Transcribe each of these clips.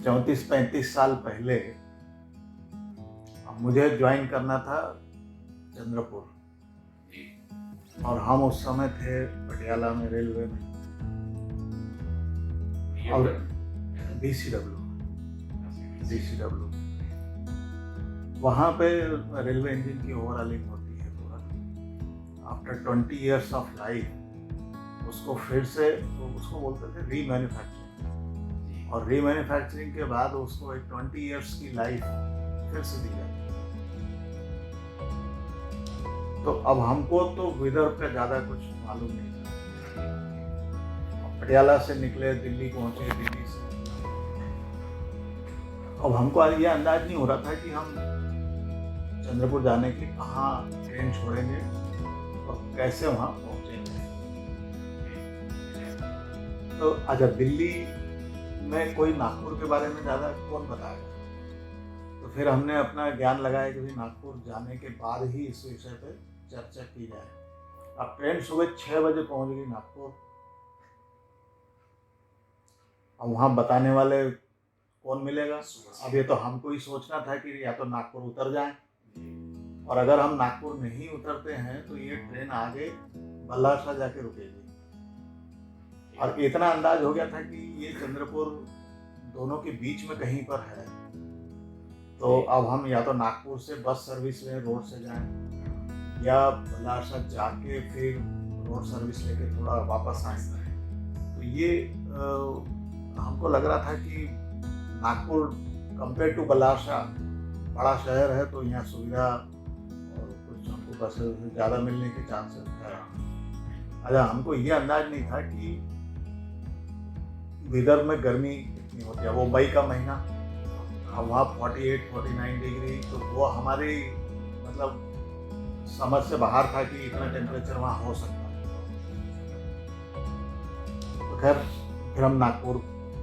34-35 साल पहले मुझे ज्वाइन करना था चंद्रपुर, जी। और हम उस समय थे पटियाला में, रेलवे में, और DCW वहाँ पे रेलवे इंजन की ओवरऑलिंग होती है पूरा। आफ्टर 20 years ऑफ लाइफ उसको फिर से, उसको बोलते थे रीमैन्युफैक्चरिंग, और रीमैन्युफैक्चरिंग के बाद उसको एक 20 years की लाइफ फिर से दी जाती है। तो अब हमको तो विदर्भ का ज़्यादा कुछ मालूम नहीं था। पटियाला से निकले, दिल्ली पहुँचे, दिल्ली से अब हमको ये अंदाज नहीं हो रहा था कि हम चंद्रपुर जाने के कहाँ ट्रेन छोड़ेंगे और कैसे वहाँ पहुँचेंगे। तो अच्छा, दिल्ली में कोई नागपुर के बारे में ज़्यादा कौन बताएगा? तो फिर हमने अपना ज्ञान लगाया कि भाई नागपुर जाने के बाद ही इस विषय पे चर्चा की जाए। अब ट्रेन सुबह 6 बजे पहुँच गई नागपुर। अब वहाँ बताने वाले कौन मिलेगा? अब ये तो हमको ही सोचना था कि या तो नागपुर उतर जाएं, और अगर हम नागपुर नहीं उतरते हैं तो ये ट्रेन आगे बल्लारशाह जाके रुकेगी। और इतना अंदाज हो गया था कि ये चंद्रपुर दोनों के बीच में कहीं पर है। तो अब हम या तो नागपुर से बस सर्विस लें, रोड से जाएं, या बल्लारशाह जाके फिर रोड सर्विस लेके थोड़ा वापस आए। तो ये हमको लग रहा था कि नागपुर कंपेयर टू बल्लारशाह बड़ा शहर है, तो यहाँ सुविधा और कुछ हमको बसें ज़्यादा मिलने के चांसेस है। अच्छा, हमको ये अंदाज नहीं था कि विदर्भ में गर्मी कितनी होती है। वो मई का महीना, वहाँ 48-49 डिग्री, तो वो हमारी मतलब समझ से बाहर था कि इतना टेम्परेचर वहाँ हो सकता है। तो खैर फिर हम नागपुर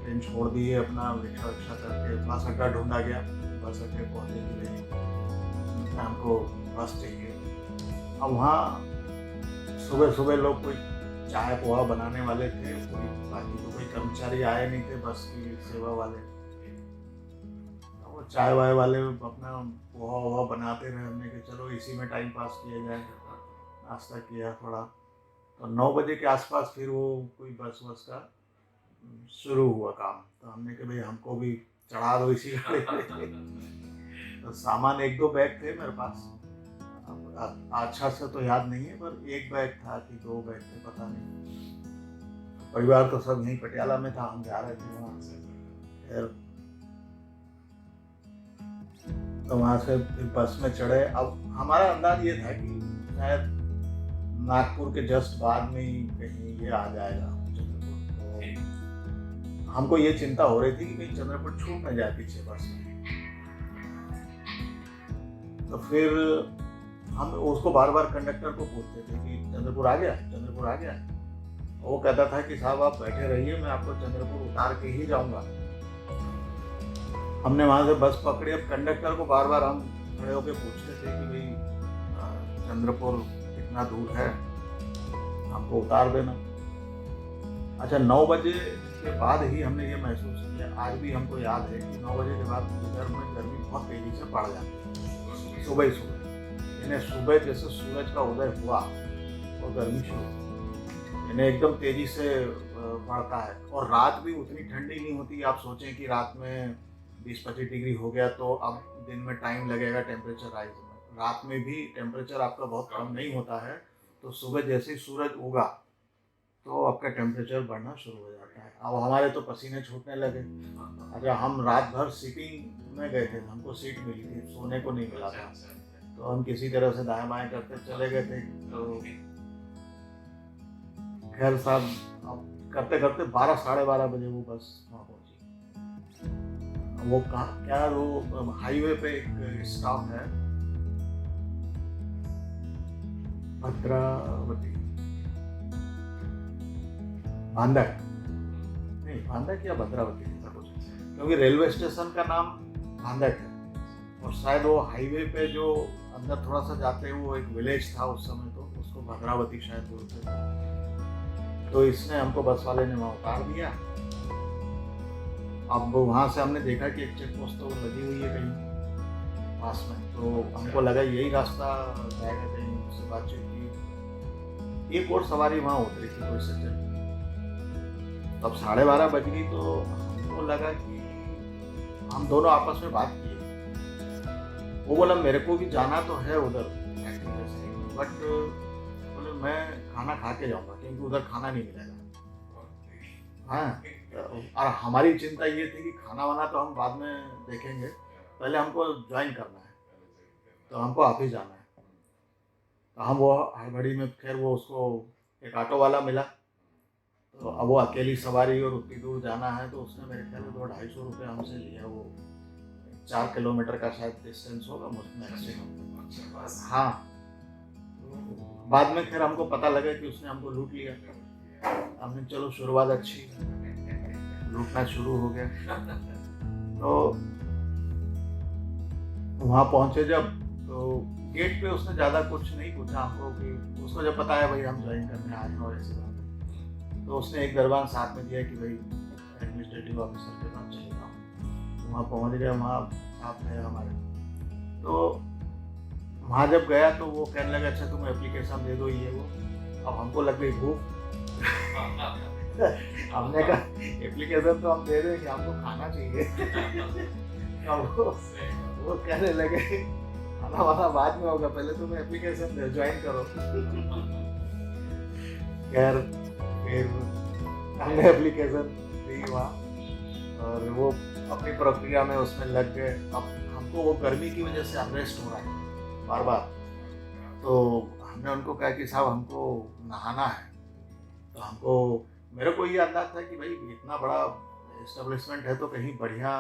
ट्रेन छोड़ दिए, अपना रिक्शा करके बस अड्डा ढूंढा गया। बस अड्डे पहुँचने के लिए हमको बस चाहिए। अब वहाँ सुबह सुबह लोग कोई चाय पोहा बनाने वाले थे, कोई बाकी तो कोई कर्मचारी आए नहीं थे बस की सेवा वाले। वो चाय वाय वाले अपना पोहा वोहा बनाते रहे। हमने कि चलो इसी में टाइम पास किया जाए। नाश्ता किया थोड़ा, तो 9 बजे के आसपास फिर वो कोई बस का शुरू हुआ काम। तो हमने कि भाई हमको भी चढ़ा दो इसी गाड़ी पे। तो सामान 1-2 बैग थे मेरे पास, अच्छा से तो याद नहीं है, पर 1 बैग था कि 2 बैग थे पता नहीं। परिवार तो सब यहीं पटियाला में था, हम जा रहे थे वहाँ से। फिर तो वहाँ से फिर बस में चढ़े। अब हमारा अंदाज ये था कि शायद नागपुर के जस्ट बाद में ही कहीं ये आ जाएगा चंद्रपुर। तो हमको ये चिंता हो रही थी कि कहीं चंद्रपुर छूट न जाए पीछे बस में। तो फिर हम उसको बार बार कंडक्टर को पूछते थे कि चंद्रपुर आ गया, चंद्रपुर आ गया। वो कहता था कि साहब आप बैठे रहिए, मैं आपको चंद्रपुर उतार के ही जाऊंगा। हमने वहाँ से बस पकड़ी। अब कंडक्टर को बार बार हम खड़े होकर पूछते थे कि भाई चंद्रपुर कितना दूर है, हमको उतार देना। अच्छा, 9 बजे के बाद ही हमने ये महसूस किया, आज भी हमको याद है कि 9 बजे के बाद विदर्भ में गर्मी बहुत तेजी से बढ़ जाती है। सुबह ही सुबह, इन्हें सुबह जैसे सूरज का उदय हुआ और गर्मी शुरू, इन्हें एकदम तेजी से बढ़ता है। और रात भी उतनी ठंडी नहीं होती। आप सोचें कि रात में 20-25 डिग्री हो गया तो अब दिन में टाइम लगेगा टेम्परेचर राइज में। रात में भी टेम्परेचर आपका बहुत कम नहीं होता है, तो सुबह जैसे ही सूरज उगा तो आपका टेम्परेचर बढ़ना शुरू हो जाता है। अब हमारे तो पसीने छूटने लगे। अच्छा, हम रात भर सीटिंग में गए थे, हमको सीट मिली थी, सोने को नहीं मिला था। तो हम किसी तरह से दाएं बाएं करते चले गए थे। तो खैर साहब, अब करते करते 12-12:30 बजे वो बस वहाँ पहुँची। वो कहाँ, क्या वो हाईवे पे एक स्टॉप है, भद्रावती, भांडक नहीं, भांडक या भद्रावती ऐसा कुछ, क्योंकि रेलवे स्टेशन का नाम भांडक है। और शायद वो हाईवे पे जो अंदर थोड़ा सा जाते हैं वो एक विलेज था उस समय, तो उसको भद्रावती शायद बोलते थे। तो इसने हमको, बस वाले ने वहाँ उतार दिया। अब वहाँ से हमने देखा कि एक चेक पोस्ट तो लगी हुई है कहीं पास में, तो हमको लगा यही रास्ता जाएगा कहीं, उससे बातचीत की। एक और सवारी वहाँ उतरी थी कोई सज्जन, तब 12:30 बज गई, तो हमको लगा कि हम दोनों आपस में बात किए। वो बोला मेरे को भी जाना तो है उधर बट बोले मैं खाना खा के जाऊँगा क्योंकि उधर खाना नहीं मिलेगा। हाँ, और हमारी चिंता ये थी कि खाना वाना तो हम बाद में देखेंगे, पहले हमको ज्वाइन करना है, तो हमको ऑफिस जाना है। तो हम वो हड़बड़ी में खैर वो उसको एक ऑटो वाला मिला, तो अब वो अकेली सवारी और उतनी दूर जाना है, तो उसने मेरे ख्याल में 200-250 हमसे लिया। वो 4 किलोमीटर का शायद डिस्टेंस होगा मैक्सिमम। हाँ, बाद में फिर हमको पता लगा कि उसने हमको लूट लिया। हमने चलो शुरुआत अच्छी, लूटना शुरू हो गया। तो वहाँ पहुँचे जब, तो गेट पे उसने ज़्यादा कुछ नहीं पूछा हमको, कि उसको जब पता है भाई हम ज्वाइन करने आए हैं और ऐसी बात है, तो उसने एक दरबान साथ में दिया कि भाई एडमिनिस्ट्रेटिव ऑफिसर के पास चले जाओ। वहाँ पहुँच गए, वहाँ साथ है हमारे। तो वहाँ जब गया तो वो कहने लगा अच्छा तुम एप्लीकेशन दे दो ये वो। अब हमको लग गई भूख। हमने कहा एप्लीकेशन तो हम दे देंगे, हमको खाना चाहिए। अब वो कहने लगे खाना वाना बाद में होगा, पहले तुम एप्लीकेशन दे, ज्वाइन करो। खैर फिर हमने एप्लीकेशन दी वहाँ, और वो अपनी प्रक्रिया में उसमें लग गए। अब हमको वो गर्मी की वजह से अनरेस्ट हो रहा है बार बार, तो हमने उनको कहा कि साहब हमको नहाना है। तो हमको, मेरे को ये अंदाज था कि भाई इतना बड़ा एस्टेब्लिशमेंट है तो कहीं बढ़िया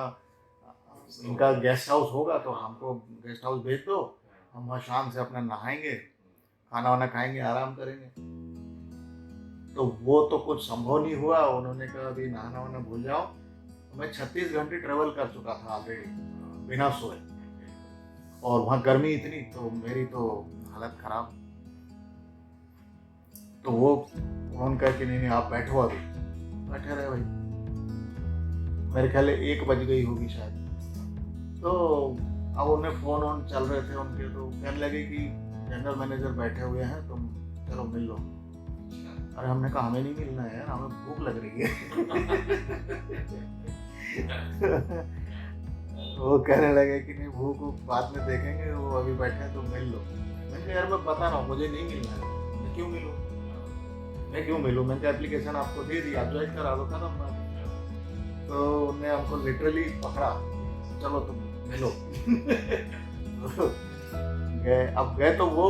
इनका गेस्ट हाउस होगा, तो हमको गेस्ट हाउस भेज दो, हम वहाँ शाम से अपना नहाएंगे, खाना वाना खाएंगे, आराम करेंगे। तो वो तो कुछ संभव नहीं हुआ। उन्होंने कहा अभी नहाना वाना भूल जाओ। मैं 36 घंटे ट्रेवल कर चुका था ऑलरेडी बिना सोए, और वहाँ गर्मी इतनी, तो मेरी तो हालत खराब। तो वो उन्होंने कहा कि नहीं आप बैठो, अभी बैठे रहे भाई। मेरे ख्याल 1 बज गई होगी शायद। तो अब उन्हें फोन ऑन चल रहे थे उनके, तो कहने लगे कि जनरल मैनेजर बैठे हुए हैं, तुम चलो मिल लो। अरे हमने कहा हमें नहीं मिलना है यार, हमें भूख लग रही है। वो कहने लगे कि नहीं भूख बाद में देखेंगे, वो अभी बैठे हैं तो मिल लो। मैंने कहा यार मैं बता रहा हूँ मुझे नहीं मिलना है, मैं क्यों मिलूँ, मैं क्यों मिलूँ, मैंने एप्लीकेशन आपको दे दी, आप ज्वाइन करा दो, खत्म बात। तो उन्हें हमको लिटरली पकड़ा, चलो तुम मिलो। गए, अब गए तो वो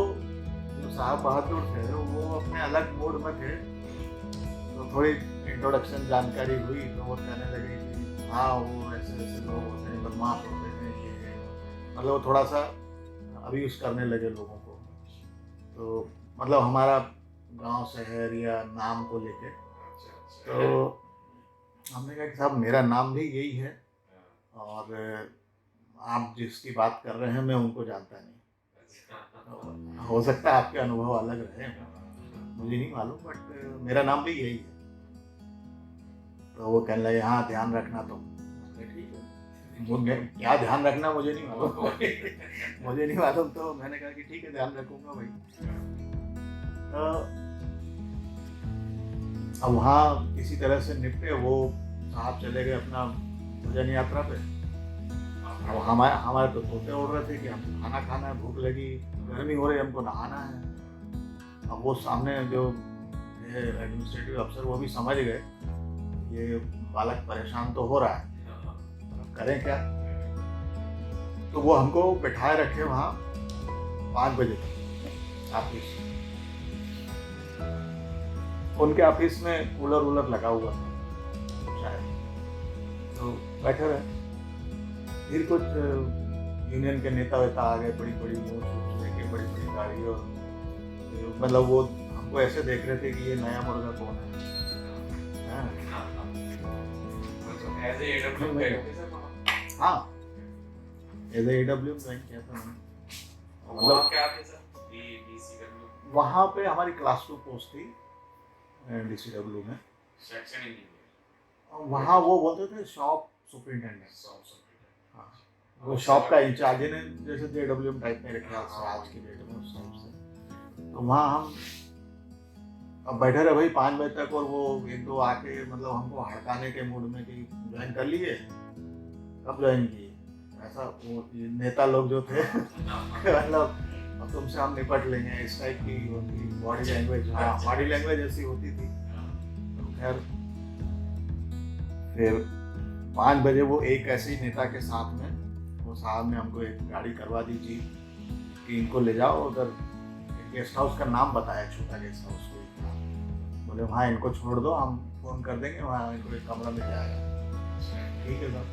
जो साहब बहादुर थे वो अपने अलग मोड में थे, तो थोड़ी इंट्रोडक्शन जानकारी हुई, तो वो कहने लगे कि हाँ वो ऐसे ऐसे लोग होते हैं, बदमाश होते हैं, ये मतलब वो थोड़ा सा अब्यूज करने लगे लोगों को। तो मतलब हमारा गांव शहर या नाम को लेके, तो हमने कहा कि साहब मेरा नाम भी यही है, और आप जिसकी बात कर रहे हैं मैं उनको जानता नहीं, तो हो सकता है आपके अनुभव अलग रहे, मुझे नहीं मालूम, बट मेरा नाम भी यही है। तो वो कहने लगे हाँ ध्यान रखना तुम। ठीक है, मुझे क्या ध्यान रखना मुझे नहीं मालूम। मुझे नहीं मालूम, तो मैंने कहा कि ठीक है ध्यान रखूंगा भाई। अब वहाँ किसी तरह से निपटे, वो साहब चले गए अपना भोजन यात्रा पे। अब हमारे तो तोते उड़ रहे थे कि हमको खाना खाना है, भूख लगी, गर्मी हो रही, हमको नहाना है। अब वो सामने जो एडमिनिस्ट्रेटिव अफसर वो भी समझ गए ये बालक परेशान तो हो रहा है, अब करें क्या। तो वो हमको बिठाए रखे वहाँ 5 बजे तक ऑफिस। उनके ऑफिस में कूलर वूलर लगा हुआ था शायद, तो बैठे रहे। फिर कुछ यूनियन के नेता वेता आ गए, बड़ी बड़ी मूछ लेके, बड़ी बड़ी गाड़ी, और मतलब वो हमको ऐसे देख रहे थे कि ये नया मुर्गा कौन है। हाँ एज ए AWM ज्वाइन किया था मैंने। मतलब क्या थे सर? वहाँ पे हमारी क्लास 2 पोस्ट थी DCW में। वहाँ वो बोलते थे शॉप सुपरिटेंडेंट। हाँ, वो शॉप का इंचार्ज ने जैसे JWM टाइप में रखा है आज की डेट में उस टाइप से। तो वहाँ हम अब बैठे रहे भाई 5 बजे तक, और वो एक दो आके मतलब हमको हड़काने के मूड में कि ज्वाइन कर लिए, कब ज्वाइन किए, ऐसा वो नेता लोग जो थे मतलब अब तुमसे हम निपट लेंगे, इस टाइप की उनकी बॉडी लैंग्वेज, हाँ बॉडी लैंग्वेज ऐसी होती थी। तो खैर फिर 5 बजे वो एक ऐसे ही नेता के साथ में वो साहब ने हमको एक गाड़ी करवा दी थी कि इनको ले जाओ उधर, गेस्ट हाउस का नाम बताया, छोटा गेस्ट हाउस कोई था, बोले वहाँ इनको छोड़ दो, हम फोन कर देंगे, वहाँ इनको एक कमरा मिल जाएगा। ठीक है सर,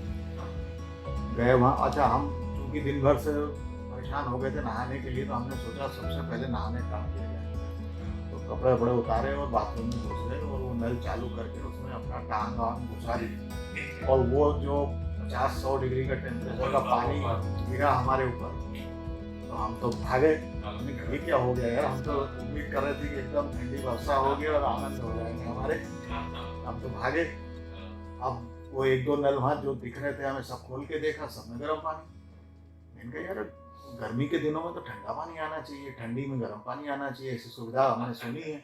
गए वहाँ। अच्छा, हम चूँकि दिन भर से परेशान हो गए थे नहाने के लिए, तो हमने सोचा सबसे पहले नहाने का काम किया जाए। तो कपड़े वपड़े उतारे और बाथरूम में घुस गए और वो नल चालू करके उसमें अपना टांग वांग घुसा दी, और वो जो 50-100 डिग्री का टेम्परेचर का पानी गिरा हमारे ऊपर, तो हम तो भागे। ये क्या हो गया यार, हम तो उम्मीद कर रहे थे कि एकदम ठंडी वर्षा होगी और आनंद हो जाएंगे हमारे, हम तो भागे। अब वो एक दो नल वहाँ जो दिख रहे थे हमें सब खोल के देखा, सब में गर्म पानी। मैंने कहा यार गर्मी के दिनों में तो ठंडा पानी आना चाहिए, ठंडी में गर्म पानी आना चाहिए, ऐसी सुविधा हमने सुनी है,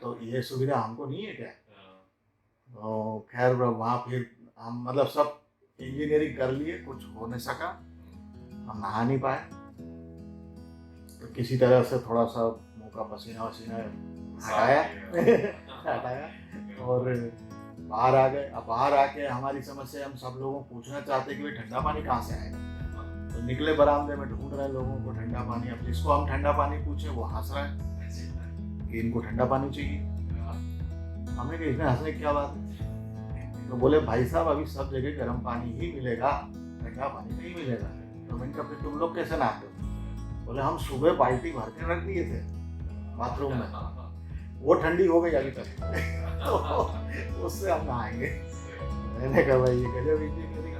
तो ये सुविधा हमको नहीं है क्या? तो खैर वहाँ फिर हम मतलब सब इंजीनियरिंग कर लिए, कुछ हो नहीं सका, हम नहा नहीं पाए। तो किसी तरह से थोड़ा सा मुंह का पसीना वसीना हटाया हटाया और बाहर आ गए। अब बाहर आके हमारी समस्या, हम सब लोगों को पूछना चाहते कि भाई ठंडा पानी कहाँ से आएगा। तो निकले बरामदे में, ढूंढ रहे लोगों को ठंडा पानी। अब जिसको हम ठंडा पानी पूछे वो हंस रहा है कि इनको ठंडा पानी चाहिए। हमने कहा इसमें हंसने की क्या बात है? तो बोले भाई साहब अभी सब जगह गर्म पानी ही मिलेगा, ठंडा पानी नहीं मिलेगा। तो मैंने कहा फिर तुम लोग कैसे नहाते हो? बोले हम सुबह बाल्टी भर के रख दिए थे बाथरूम में, वो ठंडी हो गई अभी तक तो उससे हम नहाएंगे। मैंने कहा भाई ये गजब इंजीनियरिंग।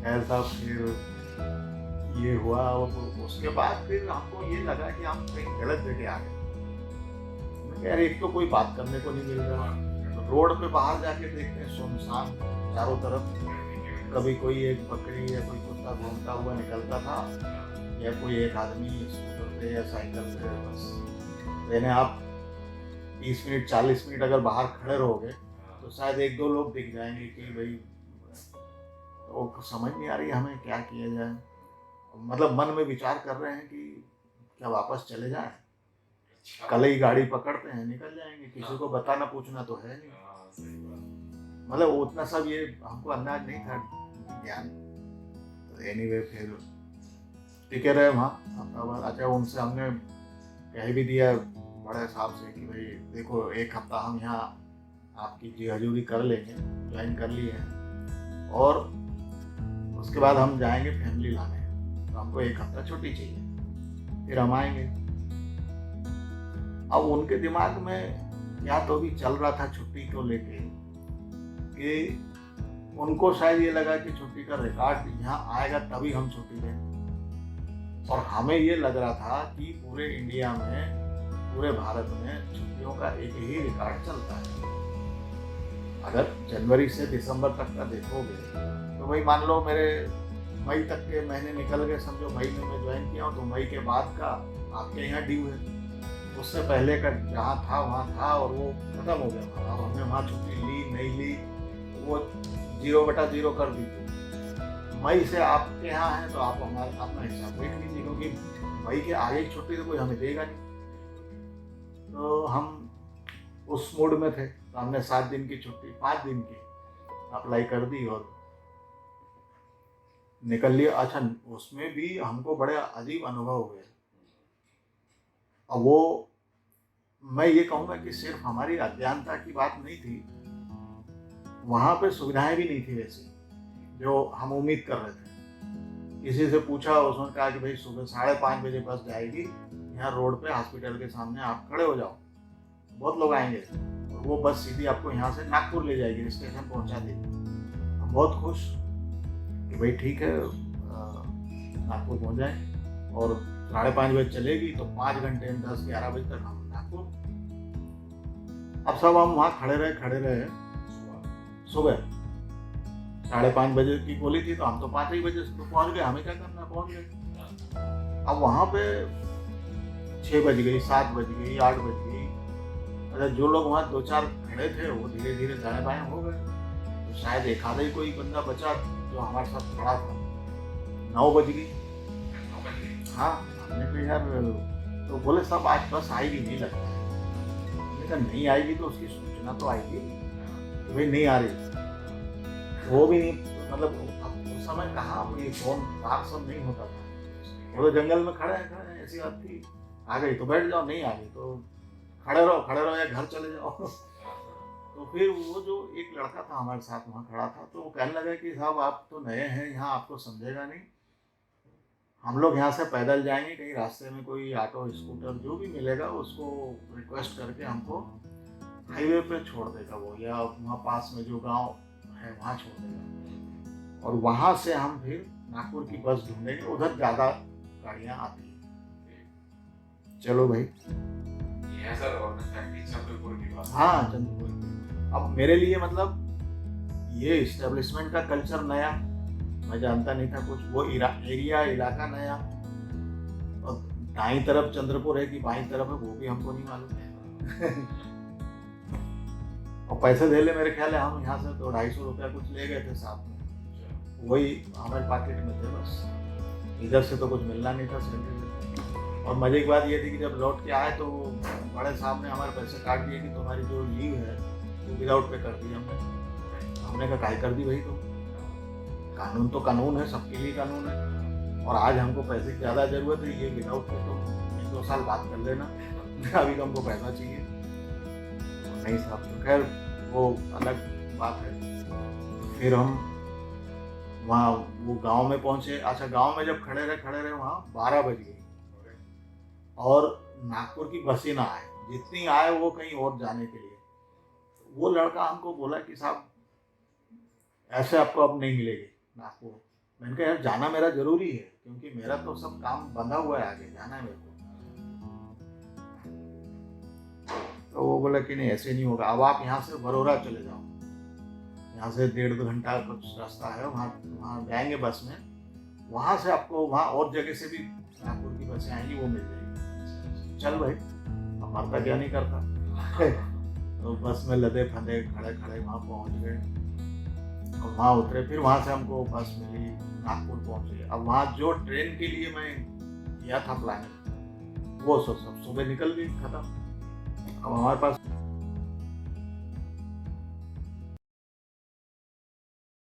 खैर साहब फिर ये हुआ, और उसके बाद फिर हमको ये लगा कि हम कहीं गलत जगह आ गए। यार एक तो कोई बात करने को नहीं मिल रहा, तो रोड पे बाहर जाके देखते हैं सुनसान चारों तरफ, कभी कोई एक बकरी या कोई कुत्ता घूमता हुआ निकलता था, या कोई एक आदमी स्कूटर पे या साइकिल पे। बस यानी आप 30 मिनट 40 मिनट अगर बाहर खड़े रहोगे तो शायद एक दो लोग दिख जाएंगे कि भाई, तो समझ नहीं आ रही हमें क्या किया जाए। मतलब मन में विचार कर रहे हैं कि क्या वापस चले जाएं, कल ही गाड़ी पकड़ते हैं निकल जाएंगे, किसी को बताना पूछना तो है नहीं। मतलब उतना सब ये हमको अंदाज नहीं था, ज्ञान। तो एनीवे फिर टिके रहे वहाँ। अच्छा उनसे हमने कह भी दिया बड़े साहब से कि भाई देखो एक हफ्ता हम यहाँ आपकी जी हजूरी कर लेंगे, ज्वाइन कर लिए हैं, और उसके बाद हम जाएंगे फैमिली लाने, तो हमको एक हफ्ता छुट्टी चाहिए, फिर हम आएंगे। अब उनके दिमाग में या तो भी चल रहा था छुट्टी को लेके कि उनको शायद ये लगा कि छुट्टी का रिकॉर्ड यहाँ आएगा तभी हम छुट्टी दें, और हमें ये लग रहा था कि पूरे इंडिया में, पूरे भारत में छुट्टियों का एक ही रिकॉर्ड चलता है। अगर जनवरी से दिसंबर तक का देखोगे तो भाई मान लो मेरे मई तक के महीने निकल गए, समझो मई में मैं ज्वाइन किया हूँ, तो मई के बाद का आपके यहाँ ड्यू है, उससे पहले का जहाँ था वहाँ था और वो खत्म हो गया। अब हमने वहाँ छुट्टी ली नहीं ली वो 0/0 कर दी। मई से आपके यहाँ है तो आप हमारा अपना हिसाब देख लीजिए, क्योंकि मई के आगे की छुट्टी तो कोई हमें देगा नहीं। तो हम उस मूड में थे, तो हमने 7 दिन की छुट्टी 5 दिन की अप्लाई कर दी और निकल लिया। अच्छा उसमें भी हमको बड़े अजीब अनुभव हुए। अब वो मैं ये कहूँगा कि सिर्फ हमारी अज्ञानता की बात नहीं थी, वहाँ पे सुविधाएं भी नहीं थी वैसी जो हम उम्मीद कर रहे थे। किसी से पूछा, उसने कहा कि भाई सुबह 5:30 बजे बस जाएगी, यहाँ रोड पे हॉस्पिटल के सामने आप खड़े हो जाओ, बहुत लोग आएंगे, और वो बस सीधी आपको यहाँ से नागपुर ले जाएगी, स्टेशन पहुँचा देगी। हम बहुत खुश कि भाई ठीक है नागपुर पहुँच जाए, और 5:30 बजे चलेगी तो 5 घंटे में 10-11 बजे तक हम नागपुर। अब सब हम वहाँ खड़े रहे सुबह, 5:30 बजे की बोली थी, तो हम तो 5 ही बजे से तो पहुँच गए, हमें क्या करना, पहुँच गए। अब वहाँ पे 6 बज गई, 7 बज गई, 8 बज गई। अच्छा, जो लोग वहाँ 2-4 खड़े थे वो धीरे धीरे दाएं बाएं हो गए, तो शायद एक आधा ही कोई बंदा बचा जो हमारे साथ खड़ा था। 9 बज गई। हाँ, हमने कहा यार, तो बोले साहब आज बस आएगी नहीं लगता है। हमने कहा नहीं आएगी तो उसकी सूचना तो आएगी कि भाई नहीं आ रही। वो भी नहीं, मतलब अब उस समय कहाँ ये फोन बात सब नहीं होता था, वो तो जंगल में खड़े हैं, ऐसी बात थी। आ गई तो बैठ जाओ, नहीं आ गई तो खड़े रहो या घर चले जाओ। तो फिर वो जो एक लड़का था हमारे साथ वहाँ खड़ा था, तो वो कहने लगा कि साहब आप तो नए हैं यहाँ, आपको समझेगा नहीं, हम लोग यहाँ से पैदल जाएंगे, कहीं रास्ते में कोई ऑटो स्कूटर जो भी मिलेगा उसको रिक्वेस्ट करके हमको हाईवे पे छोड़ देगा वो, या वहाँ पास में जो गांव है वहाँ छोड़ देगा, और वहाँ से हम फिर नागपुर की बस ढूंढेंगे, उधर ज़्यादा गाड़ियाँ आती हैं। चलो भाई। ये सर, और चंद्रपुर की बात। हाँ, चंद्रपुर। अब मेरे लिए मतलब ये इस्टेब्लिशमेंट का कल्चर नया, मैं जानता नहीं था कुछ, वो एरिया इलाका नया, और दाईं तरफ चंद्रपुर है कि बाईं तरफ है वो भी हमको नहीं मालूम। और पैसे दे ले, मेरे ख्याल है हम यहाँ से तो 250 रुपया कुछ ले गए थे साथ में, वही हमारे पॉकेट में थे बस, इधर से तो कुछ मिलना नहीं था सैलरी। और मजे की बात ये थी कि जब लौट के आए तो बड़े साहब ने हमारे पैसे काट दिए कि तुम्हारी जो लीव है वो विदाउट पे कर दी हमने कहा काहे कर दी भाई, तो कानून तो कानून है, सबके लिए कानून है, और आज हमको पैसे की ज़्यादा ज़रूरत है, ये विदाउट पे तो 1-2 साल बात कर लेना, अभी तो हमको पैसा चाहिए। नहीं साहब, तो खैर वो अलग बात है। फिर हम वहाँ वो गांव में पहुँचे। अच्छा, गांव में जब खड़े रहे वहाँ 12 बज गई, और नागपुर की बस ही ना आए, जितनी आए वो कहीं और जाने के लिए। वो लड़का हमको बोला कि साहब ऐसे आपको अब नहीं मिलेगी नागपुर। मैंने कहा यार जाना मेरा जरूरी है, क्योंकि मेरा तो सब काम बंधा हुआ है, आगे जाना है मेरे को। तो वो बोला कि नहीं ऐसे नहीं होगा, अब आप यहाँ से बरोरा चले जाओ, यहाँ से 1.5-2 घंटा कुछ रास्ता है, वहाँ जाएंगे बस में, वहाँ से आपको वहाँ और जगह से भी नागपुर की बसें आएंगी, वो मिल जाएगी। चल भाई, हमारा क्या नहीं करता। तो बस में लदे फंदे खड़े वहाँ पहुँच गए, और वहाँ उतरे, फिर वहाँ से हमको बस मिली, नागपुर पहुँचे। अब वहाँ जो ट्रेन के लिए मैं किया था प्लानिंग, वो सब सुबह निकल गई, खत्म। अब हमारे पास